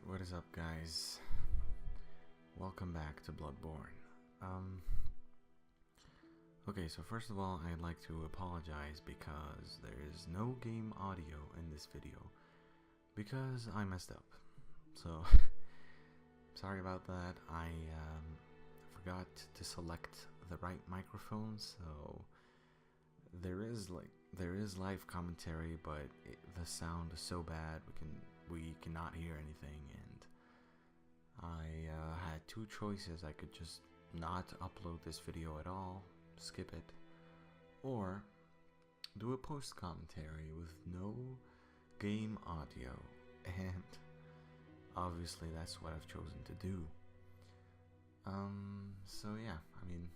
Alright, what is up guys? Welcome back to Bloodborne. Okay, so first of all, I'd like to apologize because there is no game audio in this video because I messed up. So, sorry about that. I forgot to select the right microphone, so there is live commentary, but the sound is so bad we cannot hear anything, and I had two choices. I could just not upload this video at all, skip it, or do a post commentary with no game audio, and obviously that's what I've chosen to do. So yeah, I mean,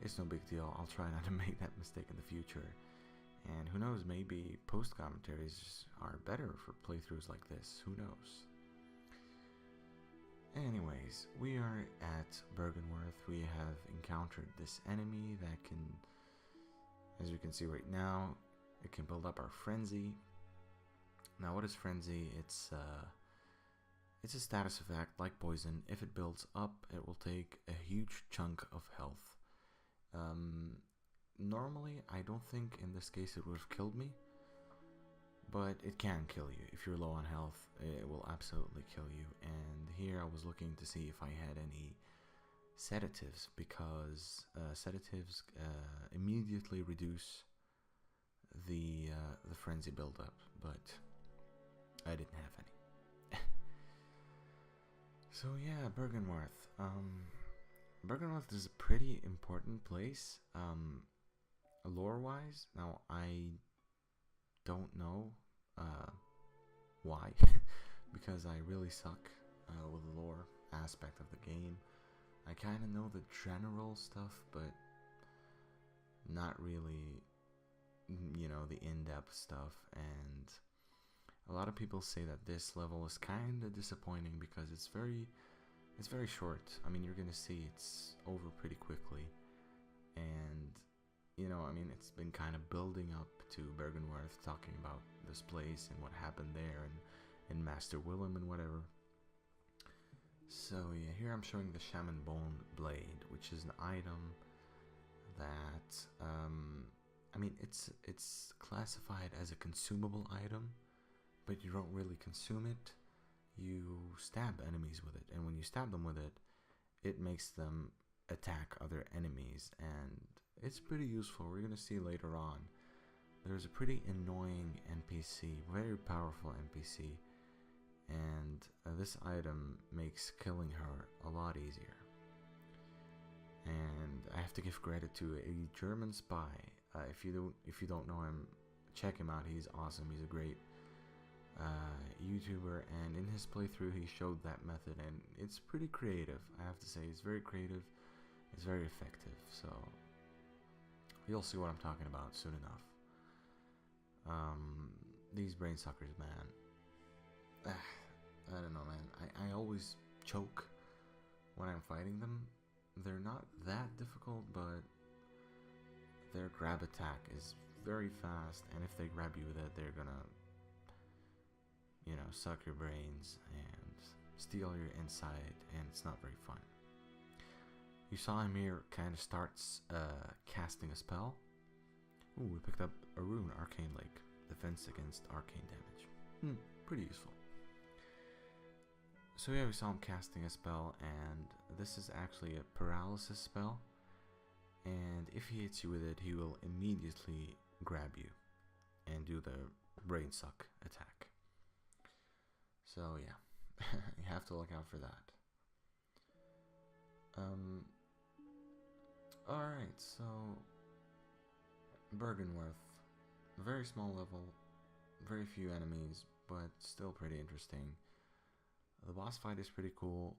it's no big deal. I'll try not to make that mistake in the future. And who knows, maybe post commentaries are better for playthroughs like this. Who knows? Anyways, we are at Byrgenwerth. We have encountered this enemy that can, as you can see right now, it can build up our frenzy. Now, what is frenzy? It's a status effect like poison. If it builds up, it will take a huge chunk of health. Normally, I don't think in this case it would have killed me, but it can kill you. If you're low on health, it will absolutely kill you. And here I was looking to see if I had any sedatives, because sedatives immediately reduce the frenzy buildup, but I didn't have any. So yeah, Byrgenwerth. Byrgenwerth is a pretty important place, lore-wise. Now, I don't know why, because I really suck with the lore aspect of the game. I kind of know the general stuff, but not really, you know, the in-depth stuff. And a lot of people say that this level is kind of disappointing because it's very short. I mean, you're gonna see it's over pretty quickly, and you know, I mean, it's been kind of building up to Byrgenwerth, talking about this place and what happened there, and Master Willem and whatever. So yeah, here I'm showing the Shaman Bone Blade, which is an item that I mean, it's classified as a consumable item, but you don't really consume it. You stab enemies with it, and when you stab them with it, it makes them attack other enemies, and it's pretty useful. We're gonna see later on. There's a pretty annoying NPC, very powerful NPC, and this item makes killing her a lot easier. And I have to give credit to a German spy. If you don't know him, check him out. He's awesome. He's a great YouTuber, and in his playthrough he showed that method, and it's pretty creative. I have to say, it's very creative, it's very effective, so you'll see what I'm talking about soon enough. These brain suckers, man, I don't know, man. I always choke when I'm fighting them. They're not that difficult, but their grab attack is very fast, and if they grab you with it, they're gonna, you know, suck your brains and steal your inside, and it's not very fun. You saw him here kind of starts casting a spell. Ooh, we picked up a rune, Arcane Lake, defense against arcane damage. Pretty useful. So yeah, we saw him casting a spell, and this is actually a paralysis spell, and if he hits you with it, he will immediately grab you and do the brain suck attack. So yeah, you have to look out for that. Alright, so Byrgenwerth, very small level, very few enemies, but still pretty interesting. The boss fight is pretty cool.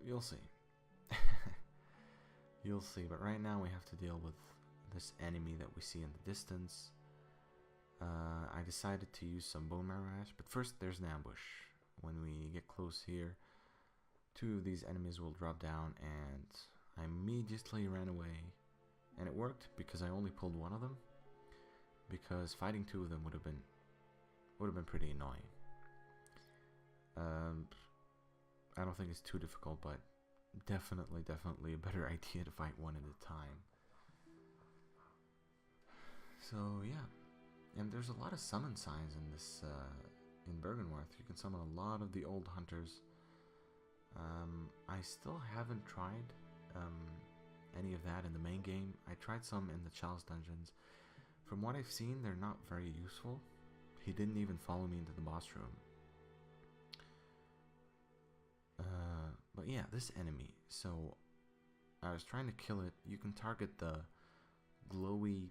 You'll see. You'll see, but right now we have to deal with this enemy that we see in the distance. I decided to use some bone marrow ash, but first there's an ambush. When we get close here, two of these enemies will drop down, and I immediately ran away, and it worked because I only pulled one of them, because fighting two of them would have been would have been pretty annoying. I don't think it's too difficult, but definitely a better idea to fight one at a time. So yeah, and there's a lot of summon signs in this in Byrgenwerth. You can summon a lot of the old hunters. I still haven't tried any of that in the main game. I tried some in the Chalice dungeons. From what I've seen, they're not very useful. He didn't even follow me into the boss room. But yeah, this enemy. So I was trying to kill it. You can target the glowy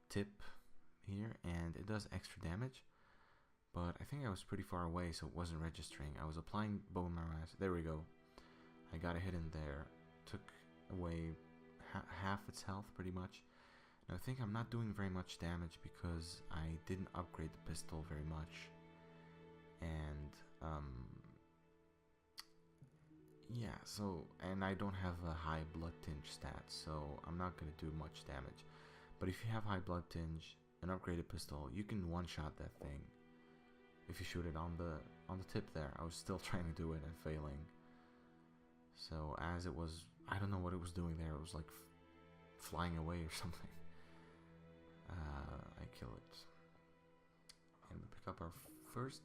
tip here, and it does extra damage. But I think I was pretty far away, so it wasn't registering. I was applying bone marrow. There we go. I got a hit in there. Took away half its health, pretty much. Now, I think I'm not doing very much damage because I didn't upgrade the pistol very much. And, yeah, so, and I don't have a high blood tinge stat, so I'm not going to do much damage. But if you have high blood tinge, an upgraded pistol, you can one-shot that thing. If you shoot it on the tip there. I was still trying to do it and failing. So as it was, I don't know what it was doing there. It was like flying away or something. I kill it. And we pick up our first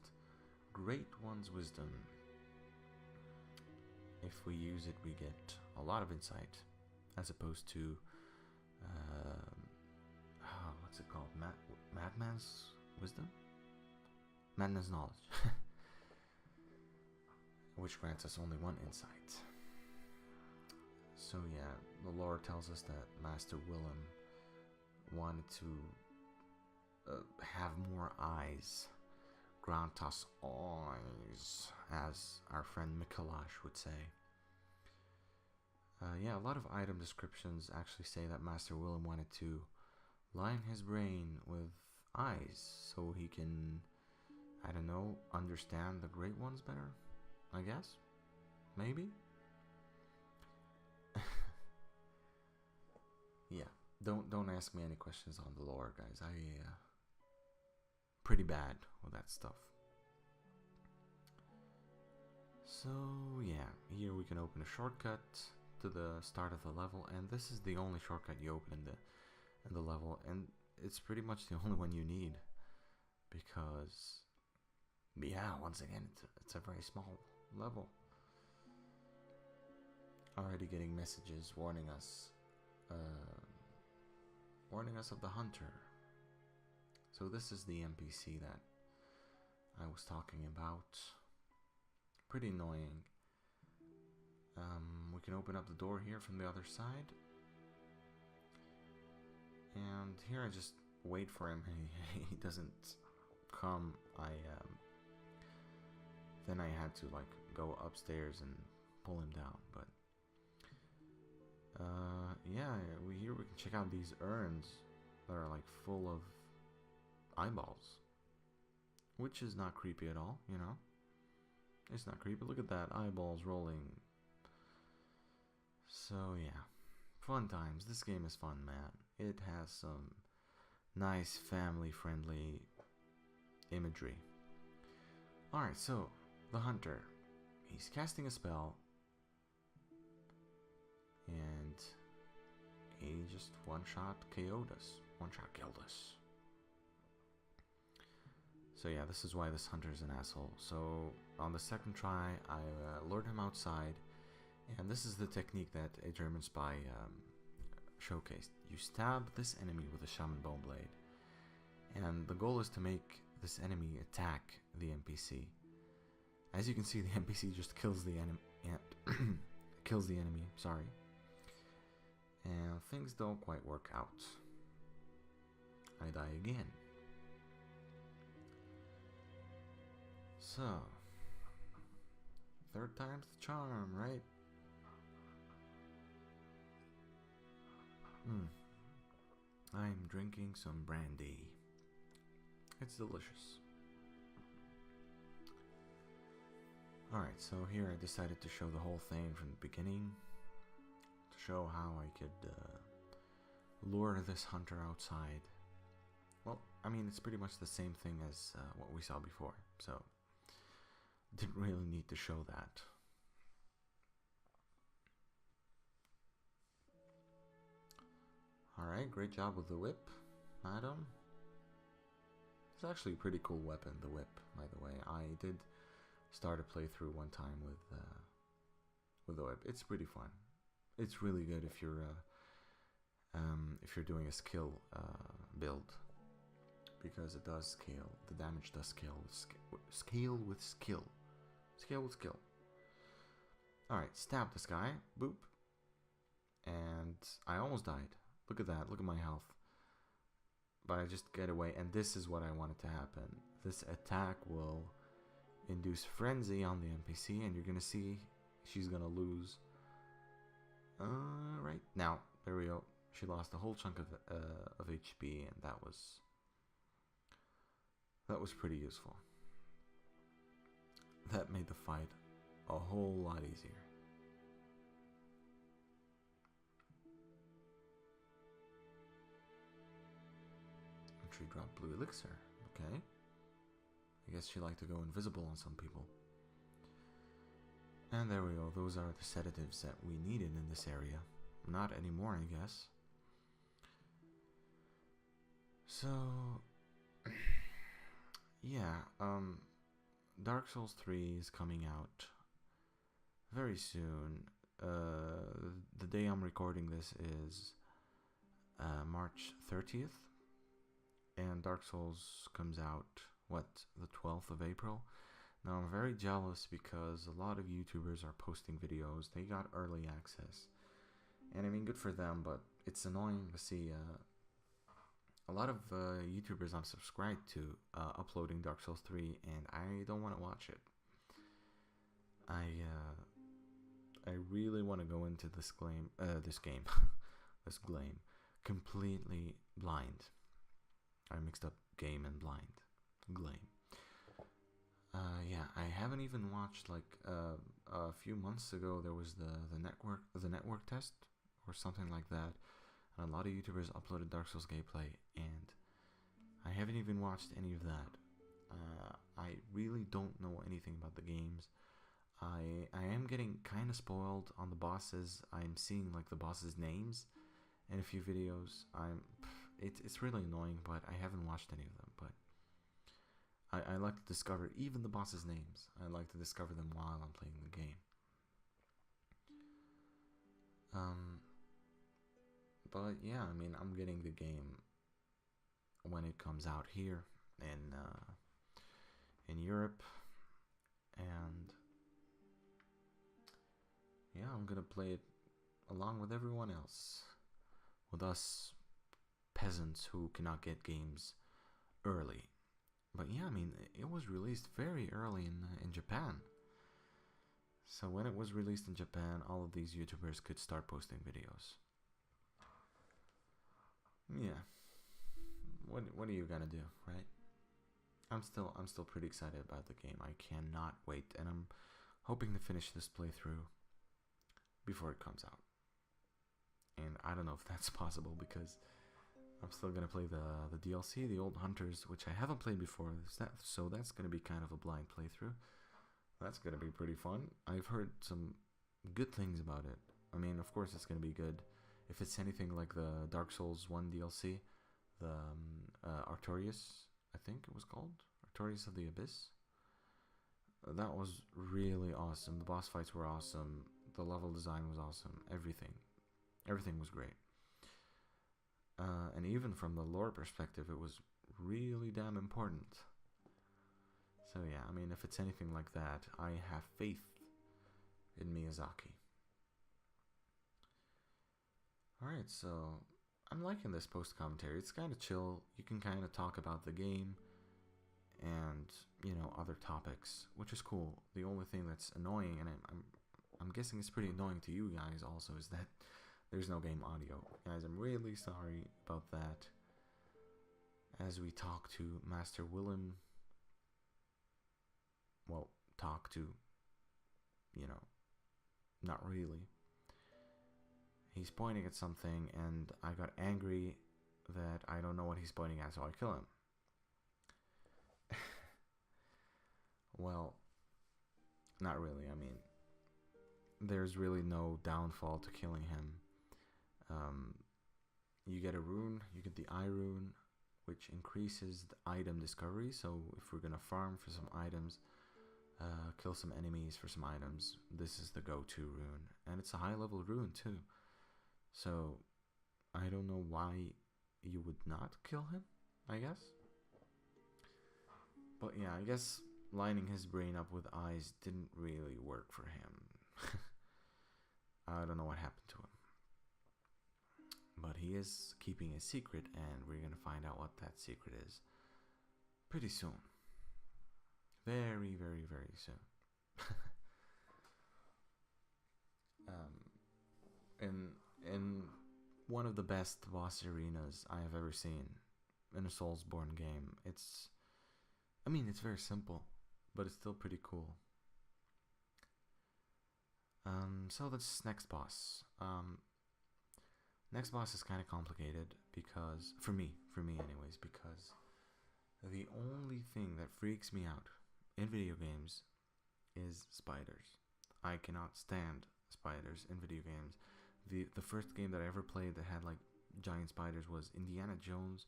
Great One's Wisdom. If we use it, we get a lot of insight. As opposed to, what's it called? Madman's Wisdom? Madman's Knowledge. Which grants us only one insight. So yeah, the lore tells us that Master Willem wanted to have more eyes. Grant us eyes, as our friend Mikolash would say. Yeah, a lot of item descriptions actually say that Master Willem wanted to line his brain with eyes so he can, I don't know, understand the Great Ones better, I guess? Maybe? Yeah, don't ask me any questions on the lore, guys. I pretty bad with that stuff. So yeah, here we can open a shortcut to the start of the level, and this is the only shortcut you open in the level, and it's pretty much the only one you need, because yeah, once again, it's a very small level. Already getting messages warning us of the hunter. So this is the NPC that I was talking about. Pretty annoying. We can open up the door here from the other side. And here I just wait for him. He doesn't come. Then I had to like go upstairs and pull him down. But yeah, here we can check out these urns that are like full of eyeballs, which is not creepy at all, you know. It's not creepy. Look at that, eyeballs rolling. So yeah, fun times. This game is fun, man. It has some nice family-friendly imagery. Alright, so the hunter, he's casting a spell, and he just one-shot KO'd us. One-shot killed us. So yeah, this is why this hunter is an asshole. So on the second try, I lured him outside, and this is the technique that a German spy showcased. You stab this enemy with a shaman bone blade, and the goal is to make this enemy attack the NPC. As you can see, the NPC just kills the enemy. Kills the enemy. Sorry. And things don't quite work out. I die again. So, third time's the charm, right? I'm drinking some brandy. It's delicious. Alright, so here I decided to show the whole thing from the beginning, to show how I could lure this hunter outside. Well, I mean, it's pretty much the same thing as what we saw before, so didn't really need to show that. Alright, great job with the whip, madam. It's actually a pretty cool weapon, the whip, by the way. I did start a playthrough one time with the whip. It's pretty fun. It's really good if you're doing a skill build, because it does scale. The damage does scale with skill. Scale with skill. Alright, stab this guy. Boop. And I almost died. Look at that. Look at my health. But I just get away. And this is what I wanted to happen. This attack will induce frenzy on the NPC. And you're going to see she's going to lose. Right. Now, there we go. She lost a whole chunk of HP. And that was pretty useful. That made the fight a whole lot easier. Entry drop blue elixir. Okay. I guess she liked to go invisible on some people. And there we go. Those are the sedatives that we needed in this area. Not anymore, I guess. So, yeah, Dark Souls 3 is coming out very soon. The day I'm recording this is March 30th, and Dark Souls comes out, what, the 12th of April? Now, I'm very jealous because a lot of YouTubers are posting videos. They got early access, and I mean, good for them, but it's annoying to see a lot of YouTubers I'm subscribed to uploading Dark Souls 3, and I don't want to watch it. I really want to go into this game completely blind. I mixed up game and blind. Glame. Yeah, I haven't even watched, like, a few months ago there was the network test or something like that. And a lot of YouTubers uploaded Dark Souls gameplay, and I haven't even watched any of that. I really don't know anything about the games. I am getting kind of spoiled on the bosses. I'm seeing, like, the bosses' names in a few videos. It's really annoying, but I haven't watched any of them. But I like to discover even the bosses' names. I like to discover them while I'm playing the game. But yeah, I mean, I'm getting the game when it comes out here in Europe, and yeah, I'm gonna play it along with everyone else, with us peasants who cannot get games early. But yeah, I mean, it was released very early in Japan. So when it was released in Japan, all of these YouTubers could start posting videos. Yeah. What are you gonna do, right? I'm still pretty excited about the game. I cannot wait, and I'm hoping to finish this playthrough before it comes out. And I don't know if that's possible because I'm still gonna play the DLC, the Old Hunters, which I haven't played before. So that's gonna be kind of a blind playthrough. That's gonna be pretty fun. I've heard some good things about it. I mean, of course it's gonna be good. If it's anything like the Dark Souls 1 DLC, the Artorias, I think it was called, Artorias of the Abyss. That was really awesome. The boss fights were awesome. The level design was awesome. Everything was great. And even from the lore perspective, it was really damn important. So yeah, I mean, if it's anything like that, I have faith in Miyazaki. Alright, so I'm liking this post-commentary. It's kind of chill. You can kind of talk about the game and, you know, other topics, which is cool. The only thing that's annoying, and I'm guessing it's pretty annoying to you guys also, is that there's no game audio. Guys, I'm really sorry about that. As we talk to Master Willem, well, talk to, you know, not really. He's pointing at something, and I got angry that I don't know what he's pointing at, so I kill him. Well, not really. I mean, there's really no downfall to killing him. You get a rune, you get the eye rune, which increases the item discovery. So if we're gonna farm for some items, kill some enemies for some items, this is the go-to rune, and it's a high-level rune too. So I don't know why you would not kill him, I guess. But yeah, I guess lining his brain up with eyes didn't really work for him. I don't know what happened to him. But he is keeping a secret, and we're gonna find out what that secret is pretty soon. Very, very, very soon. In one of the best boss arenas I have ever seen in a Soulsborne game. It's very simple, but it's still pretty cool. So this next boss. Next boss is kind of complicated because, for me anyways, because the only thing that freaks me out in video games is spiders. I cannot stand spiders in video games. The first game that I ever played that had like giant spiders was Indiana Jones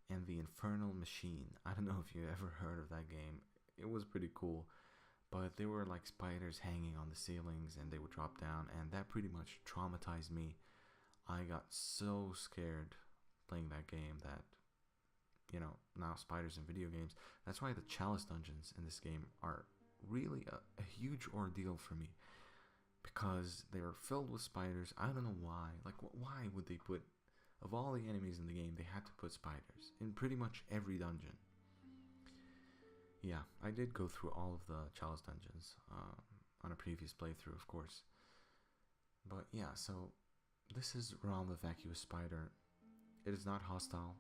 and the Infernal Machine. I don't know if you ever heard of that game. It was pretty cool, but there were like spiders hanging on the ceilings and they would drop down, and that pretty much traumatized me. I got so scared playing that game that, now spiders in video games. That's why the chalice dungeons in this game are really a huge ordeal for me, because they are filled with spiders. I don't know why. Like, why would they put, of all the enemies in the game, they had to put spiders in pretty much every dungeon. Yeah, I did go through all of the chalice dungeons on a previous playthrough, of course. But yeah, so this is Realm the Vacuous Spider. It is not hostile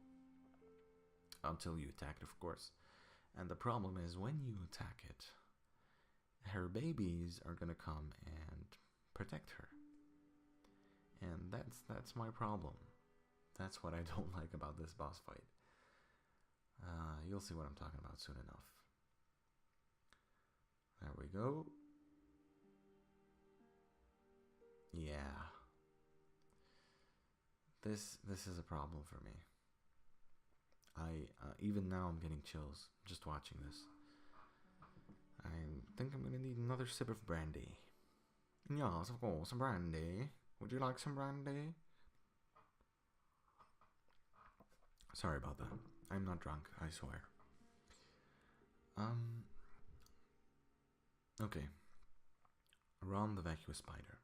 until you attack it, of course. And the problem is, when you attack it, her babies are gonna come and protect her. And that's my problem. That's what I don't like about this boss fight. You'll see what I'm talking about soon enough. There we go. Yeah. This is a problem for me. Even now I'm getting chills just watching this. I think I'm gonna need another sip of brandy. Yes, of course, some brandy. Would you like some brandy? Sorry about that. I'm not drunk, I swear. Okay. Realm the Vacuous Spider.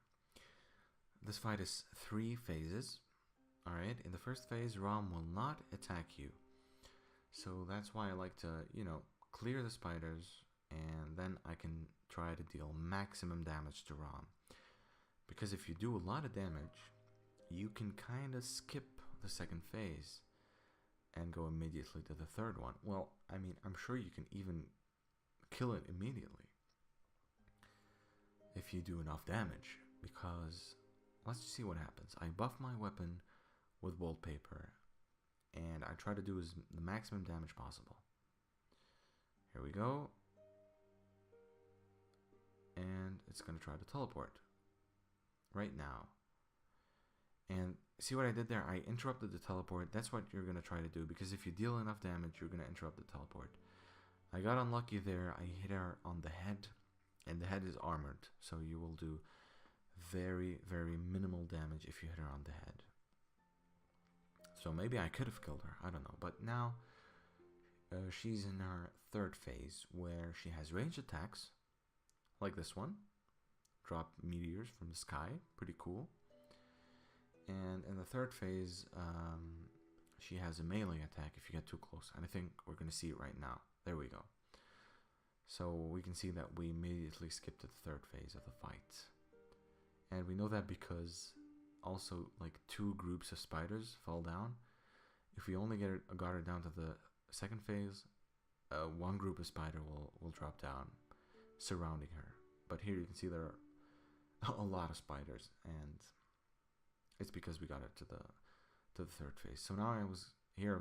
This fight is 3 phases. Alright, in the first phase, Rom will not attack you. So that's why I like to, clear the spiders, and then I can try to deal maximum damage to Rom. Because if you do a lot of damage, you can kind of skip the second phase and go immediately to the third one. Well, I'm sure you can even kill it immediately if you do enough damage, because let's just see what happens. I buff my weapon with wallpaper, and I try to do the maximum damage possible. Here we go. And it's going to try to teleport right now. And see what I did there? I interrupted the teleport. That's what you're going to try to do, because if you deal enough damage, you're going to interrupt the teleport. I got unlucky there. I hit her on the head, and the head is armored, so you will do very, very minimal damage if you hit her on the head. So maybe I could have killed her, I don't know. But now she's in her third phase, where she has ranged attacks, like this one. Drop meteors from the sky, pretty cool. And in the third phase, she has a melee attack if you get too close. And I think we're going to see it right now. There we go. So we can see that we immediately skipped to the third phase of the fight. And we know that because also like 2 groups of spiders fell down. If we only got her down to the second phase, 1 group of spider will drop down, surrounding her. But here you can see there are a lot of spiders, and it's because we got it to the third phase. So now I was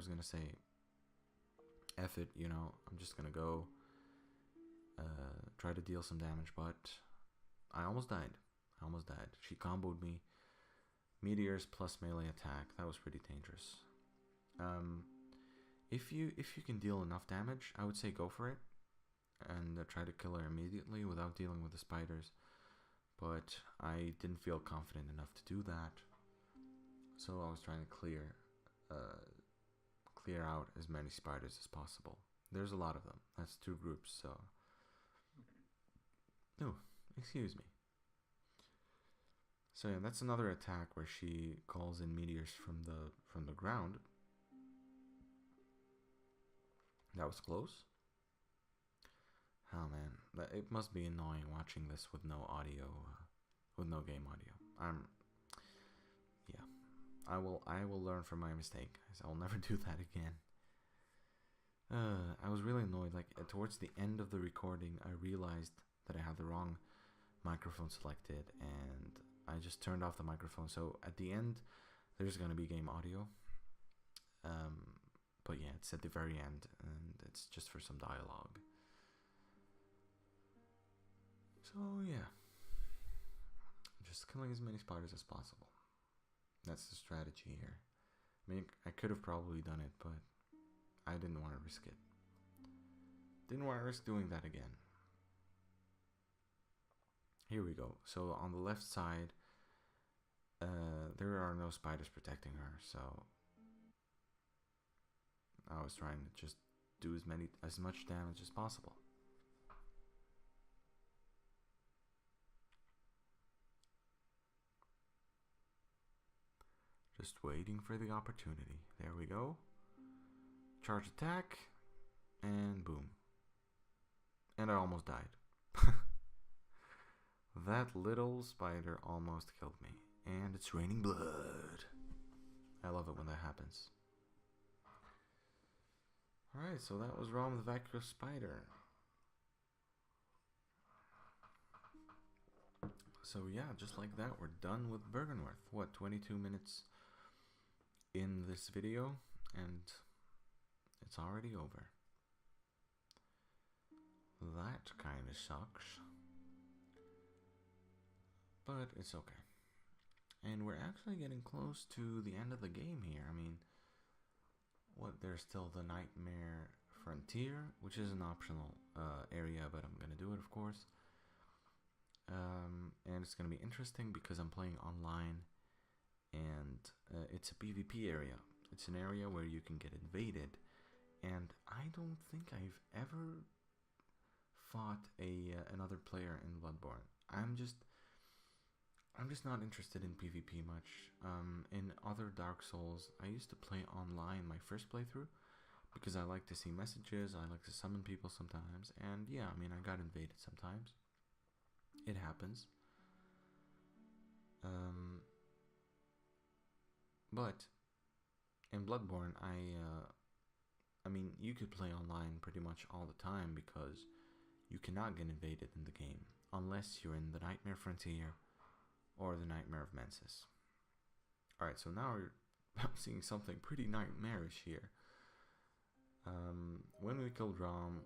gonna say, F it, I'm just gonna go try to deal some damage, but I almost died. She comboed me. Meteors plus melee attack. That was pretty dangerous. If you can deal enough damage, I would say go for it and try to kill her immediately without dealing with the spiders. But I didn't feel confident enough to do that, so I was trying to clear out as many spiders as possible. There's a lot of them. That's 2 groups, so. No, excuse me. So yeah, that's another attack where she calls in meteors from the ground. That was close. Oh man, it must be annoying watching this with no audio, with no game audio. Yeah, I will learn from my mistake, guys. I will never do that again. I was really annoyed. Like towards the end of the recording, I realized that I had the wrong microphone selected, and I just turned off the microphone. So at the end, there's gonna be game audio. But yeah, it's at the very end, and it's just for some dialogue. So yeah, just killing as many spiders as possible. That's the strategy here. I mean, I could have probably done it, but I didn't want to risk it. Didn't want to risk doing that again. Here we go. So on the left side, there are no spiders protecting her, so I was trying to just do as much damage as possible. Just waiting for the opportunity. There we go. Charge attack, and boom. And I almost died. That little spider almost killed me. And it's raining blood. I love it when that happens. Alright, so that was Rom the Vacuous Spider. So yeah, just like that, we're done with Byrgenwerth. What, 22 minutes in this video, and it's already over. That kind of sucks. But it's okay. And we're actually getting close to the end of the game here. I mean, there's still the Nightmare Frontier, which is an optional area, but I'm gonna do it, of course. And it's gonna be interesting because I'm playing online, and it's a PvP area. It's an area where you can get invaded, and I don't think I've ever fought another player in Bloodborne. I'm just not interested in PvP much. In other Dark Souls, I used to play online my first playthrough because I like to see messages, I like to summon people sometimes, and yeah, I mean, I got invaded sometimes. It happens. But in Bloodborne, I mean, you could play online pretty much all the time because you cannot get invaded in the game unless you're in the Nightmare Frontier or the Nightmare of Mensis. Alright, so now I'm seeing something pretty nightmarish here. When we killed Rom,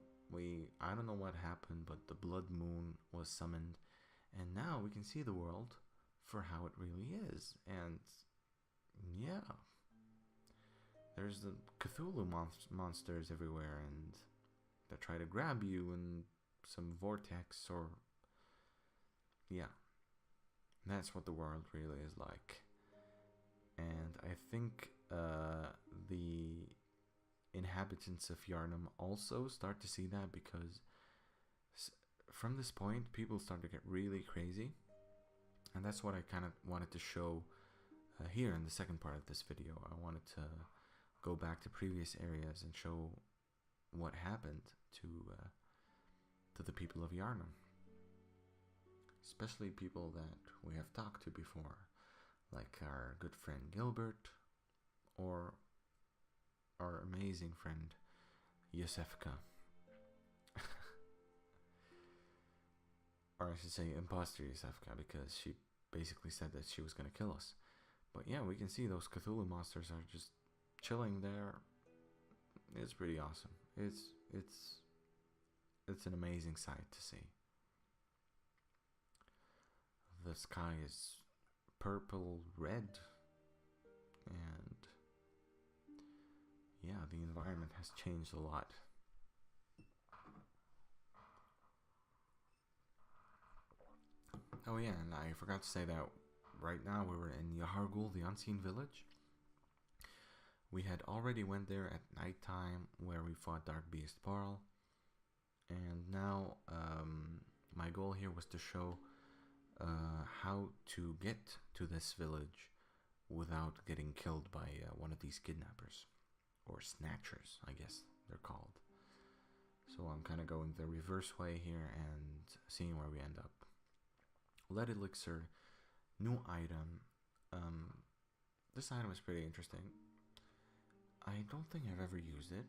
I don't know what happened, but the Blood Moon was summoned, and now we can see the world for how it really is. And yeah, there's the Cthulhu monsters everywhere, and they try to grab you in some vortex, or yeah, that's what the world really is like. And I think the inhabitants of Yhar'gul also start to see that, because from this point people start to get really crazy, and that's what I kind of wanted to show here in the second part of this video. I wanted to go back to previous areas and show what happened to the people of Yhar'gul, especially people that we have talked to before, like our good friend Gilbert, or our amazing friend Yosefka. Or I should say imposter Yosefka, because she basically said that she was going to kill us. But yeah, we can see those Cthulhu monsters are just chilling there. It's pretty awesome. It's it's an amazing sight to see. The sky is purple red, and yeah, the environment has changed a lot. Oh yeah, and I forgot to say that right now we were in Yahar'gul, the Unseen Village. We had already went there at nighttime where we fought Dark Beast Parl, and now my goal here was to show how to get to this village without getting killed by one of these kidnappers, or snatchers, I guess they're called. So I'm kind of going the reverse way here and seeing where we end up. Lead elixir, new item. This item is pretty interesting. I don't think I've ever used it,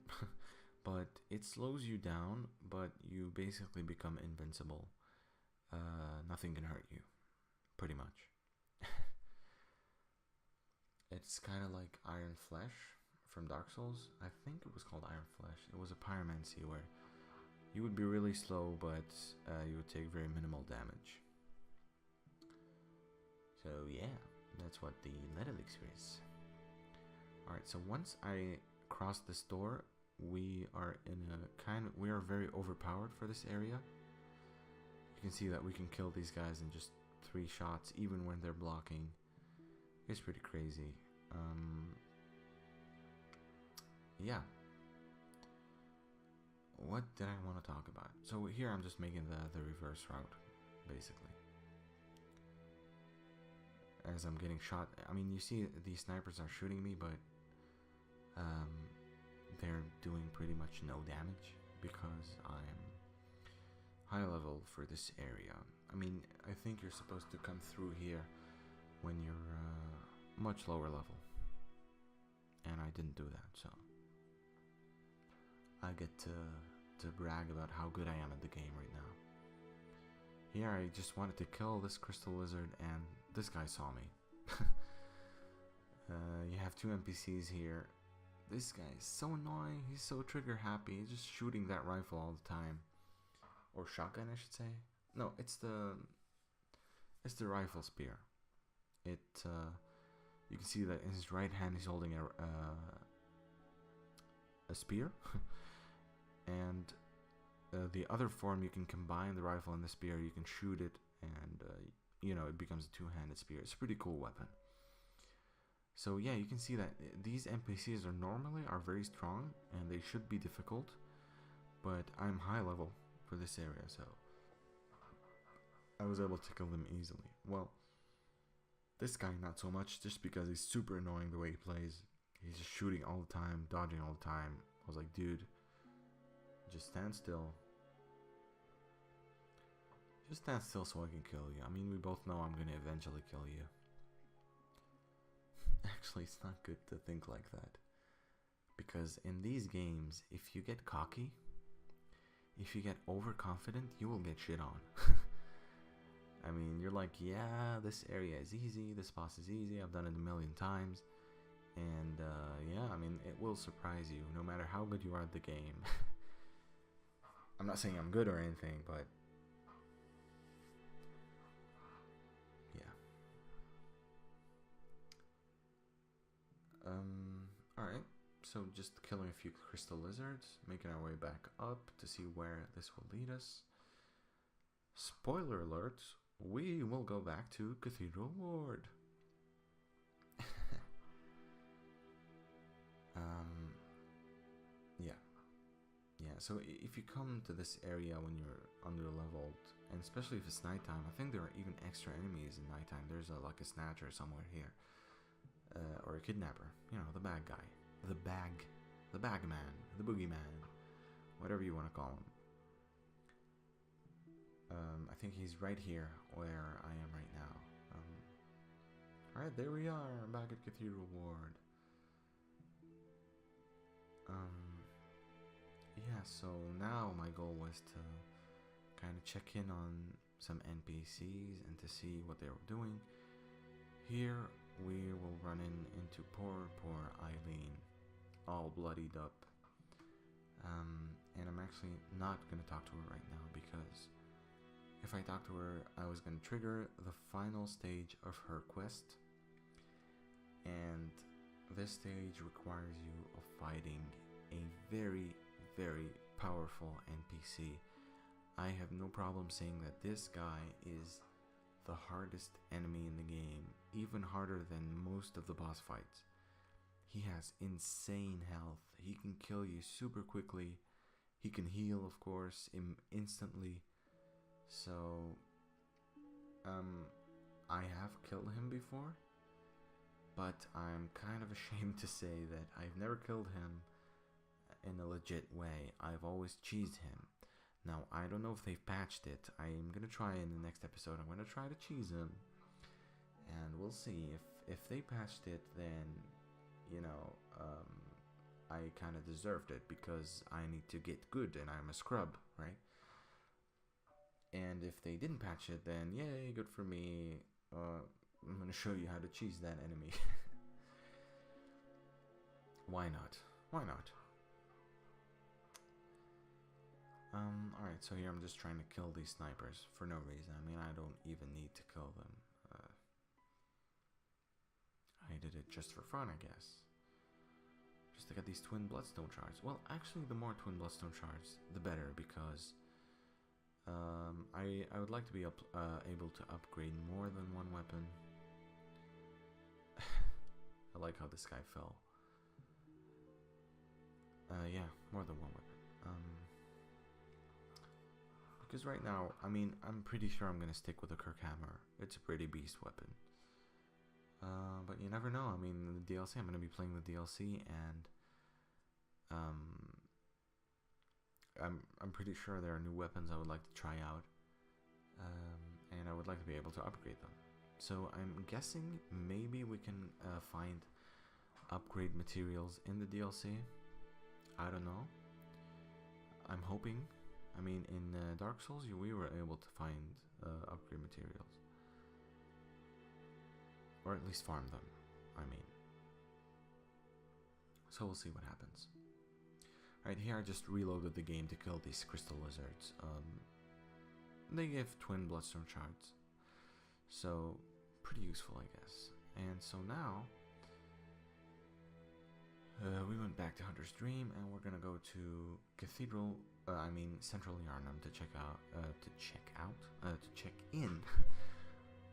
but it slows you down, but you basically become invincible. Nothing can hurt you, pretty much. It's kind of like Iron Flesh from Dark Souls. I think it was called Iron Flesh. It was a pyromancy where you would be really slow, but you would take very minimal damage. So yeah, that's what the lead elixir is. Alright, so once I cross this door, we are in a we are very overpowered for this area. You can see that we can kill these guys in just 3 shots, even when they're blocking. It's pretty crazy. Yeah. What did I want to talk about? So here I'm just making the reverse route, basically. As I'm getting shot, I mean, you see these snipers are shooting me, but they're doing pretty much no damage because I'm high level for this area. I mean, I think you're supposed to come through here when you're much lower level, and I didn't do that, so I get to brag about how good I am at the game right now. Here I just wanted to kill this crystal lizard, and this guy saw me. You have 2 NPCs here. This guy is so annoying. He's so trigger happy. He's just shooting that rifle all the time, or shotgun, I should say. No, it's the rifle spear. It you can see that in his right hand he's holding a spear, and the other form, you can combine the rifle and the spear. You can shoot it, and you know, it becomes a 2-handed spear. It's a pretty cool weapon. So yeah, you can see that these NPCs are very strong, and they should be difficult, but I'm high level for this area, so I was able to kill them easily. Well, this guy not so much, just because he's super annoying the way he plays. He's just shooting all the time, dodging all the time. I was like, dude, just stand still. Just stand still so I can kill you. I mean, we both know I'm gonna eventually kill you. Actually, it's not good to think like that, because in these games, if you get cocky, if you get overconfident, you will get shit on. I mean, you're like, yeah, this area is easy, this boss is easy, I've done it a million times, and yeah, I mean, it will surprise you, no matter how good you are at the game. I'm not saying I'm good or anything, but alright, so just killing a few crystal lizards, making our way back up to see where this will lead us. Spoiler alert, we will go back to Cathedral Ward. Yeah, so if you come to this area when you're under-leveled, and especially if it's nighttime, I think there are even extra enemies in nighttime. There's like a snatcher somewhere here. Or a kidnapper, you know, the bad guy, the bag man, the boogeyman, whatever you want to call him. I think he's right here where I am right now. Alright, there we are, I'm back at Cathedral Ward. Yeah, so now my goal was to kind of check in on some NPCs and to see what they were doing. Here we will run into poor Eileen, all bloodied up. And I'm actually not going to talk to her right now, because if I talk to her, I was going to trigger the final stage of her quest, and this stage requires you of fighting a very, very powerful NPC. I have no problem saying that this guy is the hardest enemy in the game, even harder than most of the boss fights. He has insane health. He can kill you super quickly. He can heal, of course, instantly. So, I have killed him before, but I'm kind of ashamed to say that I've never killed him in a legit way. I've always cheesed him. Now, I don't know if they've patched it. I'm gonna try in the next episode. I'm gonna try to cheese him, and we'll see. If they patched it, then, you know, I kind of deserved it, because I need to get good, and I'm a scrub, right? And if they didn't patch it, then yay, good for me. I'm gonna show you how to cheese that enemy. Why not? Why not? Alright, so here I'm just trying to kill these snipers for no reason. I mean, I don't even need to kill them. I did it just for fun, I guess. Just to get these twin bloodstone shards. Well, actually, the more twin bloodstone shards, the better, because I would like to be able to upgrade more than one weapon. I like how this guy fell. Yeah, more than one weapon. Because right now, I mean, I'm pretty sure I'm gonna stick with the Kirk hammer. It's a pretty beast weapon. But you never know. I mean, the DLC, I'm gonna be playing the DLC, and I'm pretty sure there are new weapons I would like to try out, and I would like to be able to upgrade them. So I'm guessing maybe we can find upgrade materials in the DLC. I don't know. I'm hoping. I mean, in Dark Souls, we were able to find upgrade materials. Or at least farm them, I mean. So we'll see what happens. Right here, I just reloaded the game to kill these crystal lizards. They give twin bloodstone shards. So, pretty useful, I guess. And so now, we went back to Hunter's Dream, and we're gonna go to Central Yarnum to check in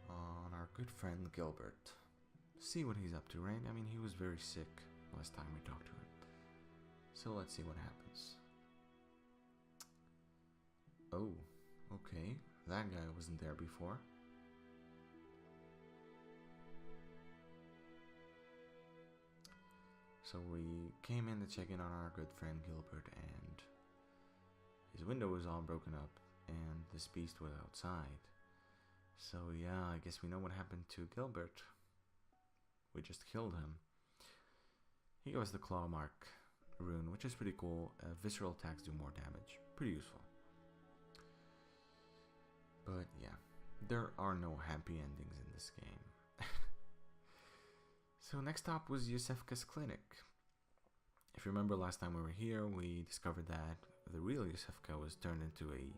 on our good friend Gilbert. See what he's up to, right? I mean, he was very sick last time we talked to him. So let's see what happens. Oh, okay. That guy wasn't there before. So we came in to check in on our good friend Gilbert, and his window was all broken up, and this beast was outside. So yeah, I guess we know what happened to Gilbert. We just killed him. He gives the claw mark rune, which is pretty cool. Visceral attacks do more damage. Pretty useful. But yeah, there are no happy endings in this game. So next stop was Yusefka's clinic. If you remember last time we were here, we discovered that the real Yusefka was turned into a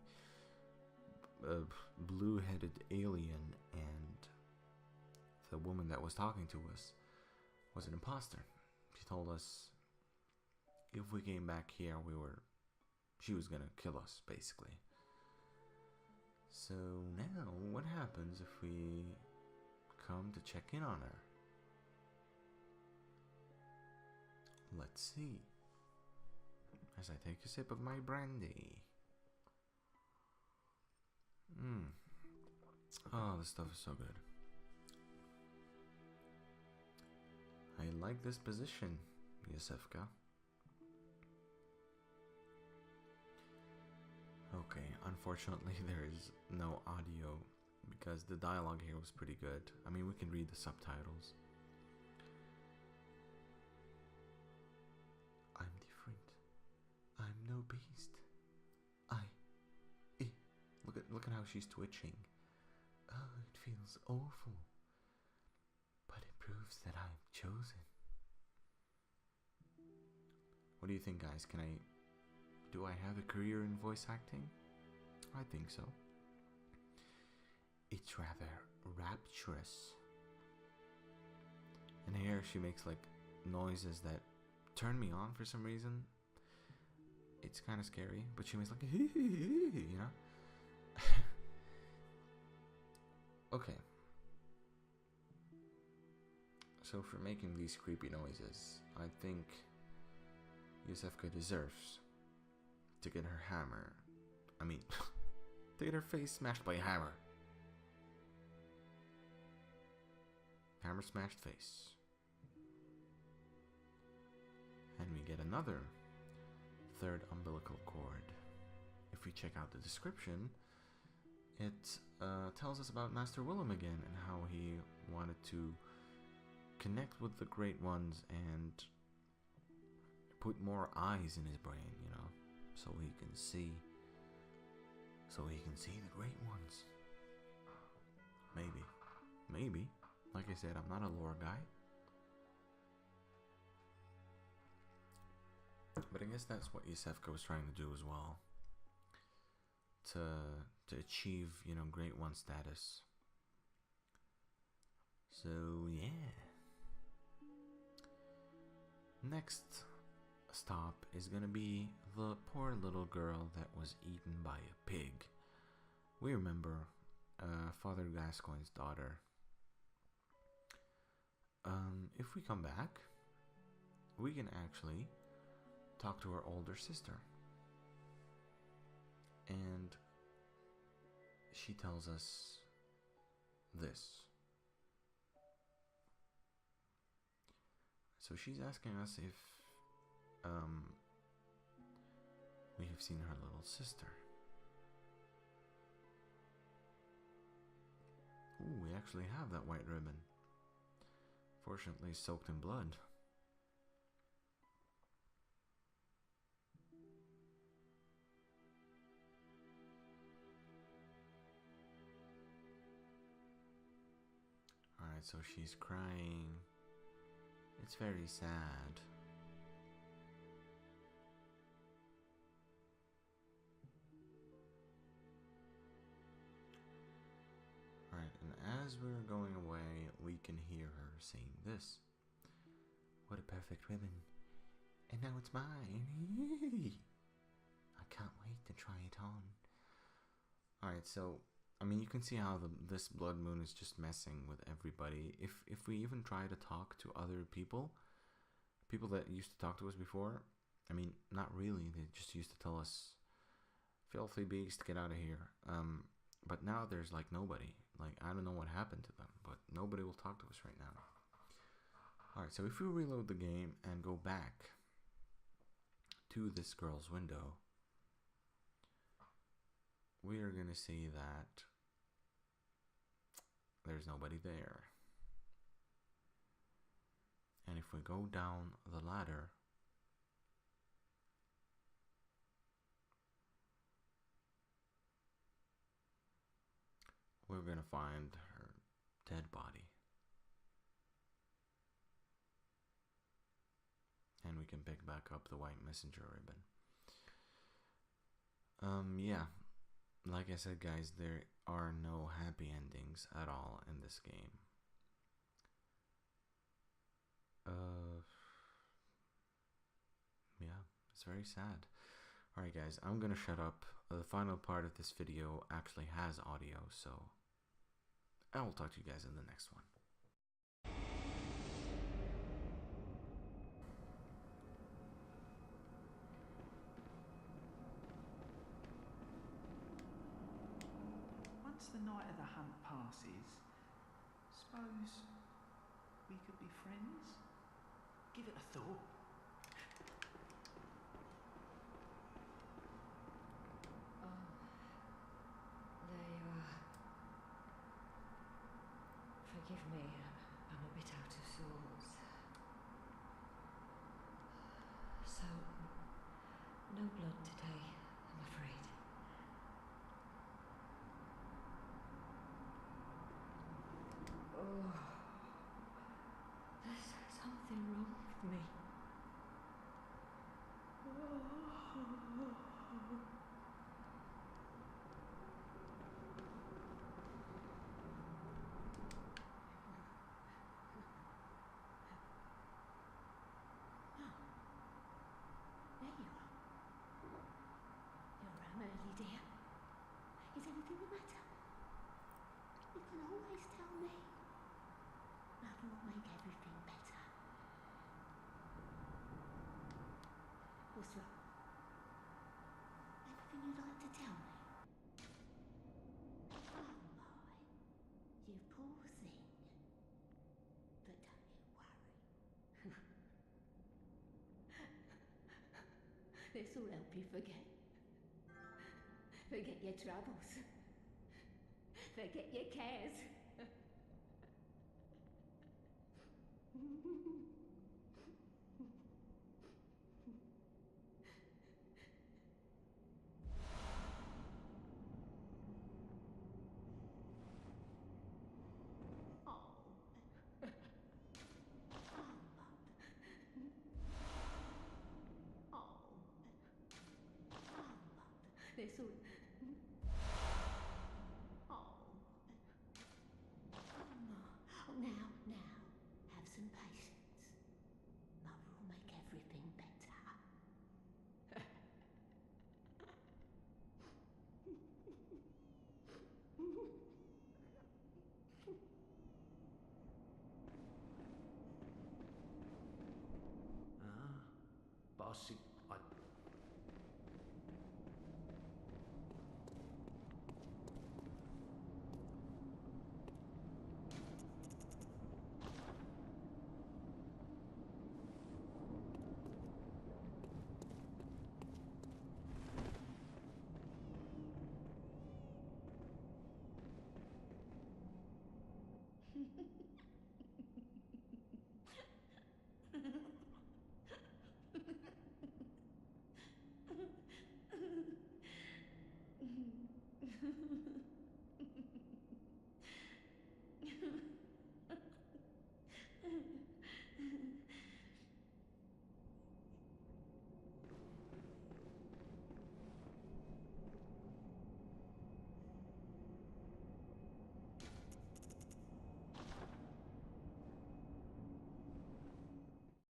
blue-headed alien, and the woman that was talking to us was an imposter. She told us if we came back here, she was gonna kill us, basically. So now, what happens if we come to check in on her? Let's see. As I take a sip of my brandy. Oh, this stuff is so good. I like this position, Yusefka. Okay, unfortunately there is no audio because the dialogue here was pretty good. I mean, we can read the subtitles. I'm different. I'm no beast. Look at how she's twitching. Oh, it feels awful. But it proves that I'm chosen. What do you think, guys? Can Do I have a career in voice acting? I think so. It's rather rapturous. And here she makes like noises that turn me on for some reason. It's kind of scary, but she makes like, you know? Okay. So for making these creepy noises, I think Yusefka deserves to get her hammer. I mean, to get her face smashed by a hammer. Hammer smashed face. And we get another third umbilical cord. If we check out the description, it tells us about Master Willem again and how he wanted to connect with the Great Ones and put more eyes in his brain, you know, so he can see the Great Ones. Maybe. Like I said, I'm not a lore guy. But I guess that's what Yusefka was trying to do as well. To achieve, you know, Great One status. So, yeah. Next stop is gonna be the poor little girl that was eaten by a pig. We remember Father Gascoigne's daughter. If we come back, we can actually talk to her older sister. And she tells us this. So she's asking us if we have seen her little sister. Ooh, we actually have that white ribbon. Fortunately soaked in blood. Alright, so she's crying. It's very sad. Alright, and as we're going away, we can hear her saying this. What a perfect ribbon. And now it's mine. I can't wait to try it on. Alright, so I mean, you can see how this blood moon is just messing with everybody. If we even try to talk to other people that used to talk to us before, I mean, not really. They just used to tell us, filthy beast, get out of here. But now there's like nobody. Like, I don't know what happened to them, but nobody will talk to us right now. Alright, so if we reload the game and go back to this girl's window, we are going to see that there's nobody there. And if we go down the ladder, we're going to find her dead body. And we can pick back up the white messenger ribbon. Yeah. Like I said, guys, there are no happy endings at all in this game. Yeah, it's very sad. Alright, guys, I'm gonna shut up. The final part of this video actually has audio, so I will talk to you guys in the next one. Once the night of the hunt passes, suppose we could be friends? Give it a thought. Oh, there you are. Forgive me, I'm a bit out of sorts. So, no blood today, I'm afraid. Oh, there's something wrong with me. Oh. will make everything better. What's wrong? Anything you'd like to tell me? Oh my, you poor thing. But don't you worry. This will help you forget. Forget your troubles. Forget your cares. This will